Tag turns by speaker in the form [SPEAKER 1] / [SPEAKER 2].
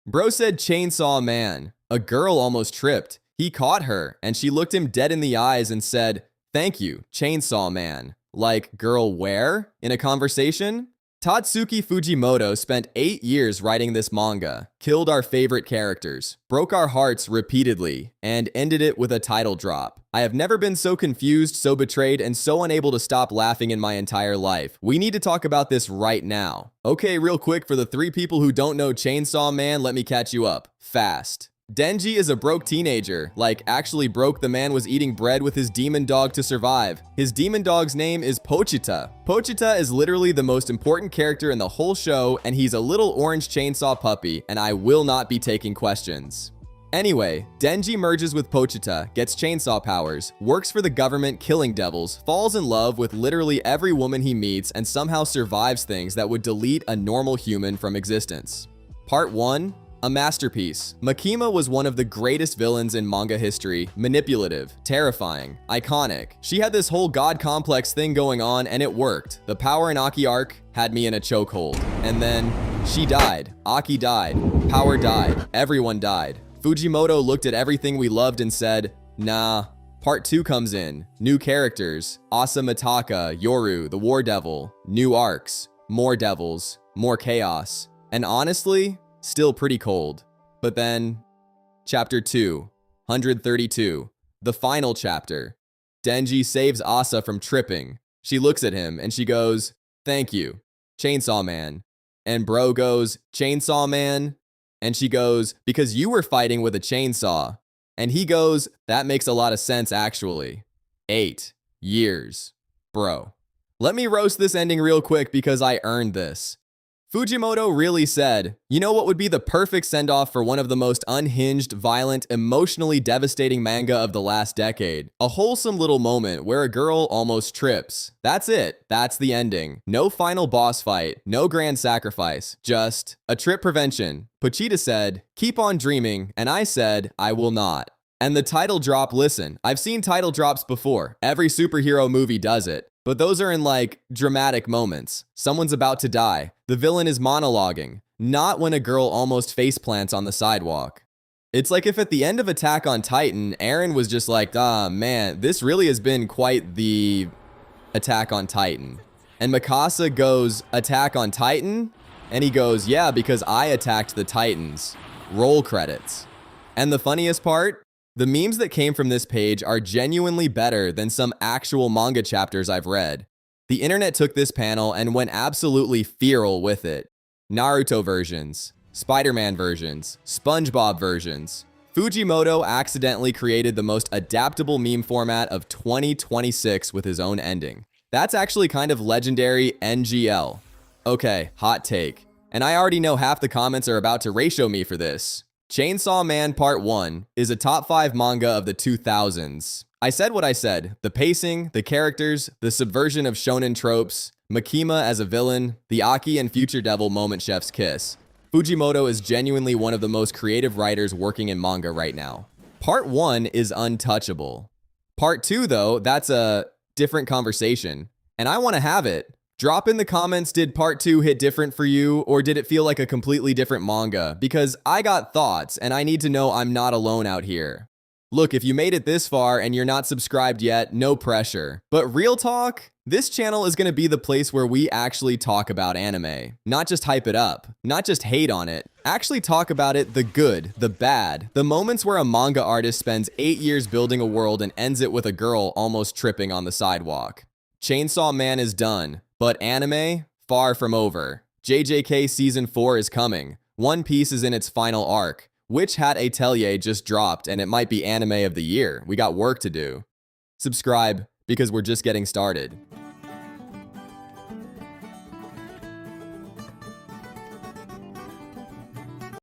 [SPEAKER 1] Bro said Chainsaw Man. A girl almost tripped. He caught her, and she looked him dead in the eyes and said, "Thank you, Chainsaw Man." Like, girl, where? In a conversation? Tatsuki Fujimoto spent 8 years writing this manga, killed our favorite characters, broke our hearts repeatedly, and ended it with a title drop. I have never been so confused, so betrayed, and so unable to stop laughing in my entire life. We need to talk about this right now. Okay, real quick, for the 3 people who don't know Chainsaw Man, let me catch you up. Fast. Denji is a broke teenager, like actually broke. The man was eating bread with his demon dog to survive. His demon dog's name is Pochita. Pochita is literally the most important character in the whole show, and he's a little orange chainsaw puppy, and I will not be taking questions. Anyway, Denji merges with Pochita, gets chainsaw powers, works for the government killing devils, falls in love with literally every woman he meets, and somehow survives things that would delete a normal human from existence. Part 1. A masterpiece. Makima was one of the greatest villains in manga history. Manipulative, terrifying, iconic. She had this whole god complex thing going on, and it worked. The Power and Aki arc had me in a chokehold. And then she died. Aki died. Power died. Everyone died. Fujimoto looked at everything we loved and said, nah. Part 2 comes in. New characters. Asa Mitaka, Yoru, the War Devil. New arcs. More devils. More chaos. And honestly, still pretty cold. But then, Chapter 2, 132, the final chapter. Denji saves Asa from tripping. She looks at him and she goes, "Thank you, Chainsaw Man." And bro goes, "Chainsaw Man?" And she goes, "Because you were fighting with a chainsaw." And he goes, "That makes a lot of sense actually." 8 years. Bro. Let me roast this ending real quick because I earned this. Fujimoto really said, you know what would be the perfect send-off for one of the most unhinged, violent, emotionally devastating manga of the last decade? A wholesome little moment where a girl almost trips. That's it. That's the ending. No final boss fight. No grand sacrifice. Just a trip prevention. Pochita said, "Keep on dreaming," and I said, "I will not." And the title drop, listen, I've seen title drops before. Every superhero movie does it. But those are in like dramatic moments. Someone's about to die. The villain is monologuing. Not when a girl almost face plants on the sidewalk. It's like if at the end of Attack on Titan, Eren was just like, ah man, this really has been quite the Attack on Titan. And Mikasa goes, "Attack on Titan?" And he goes, "Yeah, because I attacked the Titans." Roll credits. And the funniest part? The memes that came from this page are genuinely better than some actual manga chapters I've read. The internet took this panel and went absolutely feral with it. Naruto versions, Spider-Man versions, SpongeBob versions. Fujimoto accidentally created the most adaptable meme format of 2026 with his own ending. That's actually kind of legendary NGL. Okay, hot take. And I already know half the comments are about to ratio me for this. Chainsaw Man Part 1 is a top 5 manga of the 2000s. I said what I said. The pacing, the characters, the subversion of shonen tropes, Makima as a villain, the Aki and Future Devil moment chef's kiss. Fujimoto is genuinely one of the most creative writers working in manga right now. Part 1 is untouchable. Part 2, though, that's a different conversation. And I want to have it. Drop in the comments, did Part 2 hit different for you, or did it feel like a completely different manga? Because I got thoughts, and I need to know I'm not alone out here. Look, if you made it this far and you're not subscribed yet, no pressure. But real talk, this channel is going to be the place where we actually talk about anime. Not just hype it up, not just hate on it. Actually talk about it, the good, the bad, the moments where a manga artist spends 8 years building a world and ends it with a girl almost tripping on the sidewalk. Chainsaw Man is done. But anime, far from over. JJK Season 4 is coming. One Piece is in its final arc. Witch Hat Atelier just dropped, and it might be anime of the year. We got work to do. Subscribe, because we're just getting started.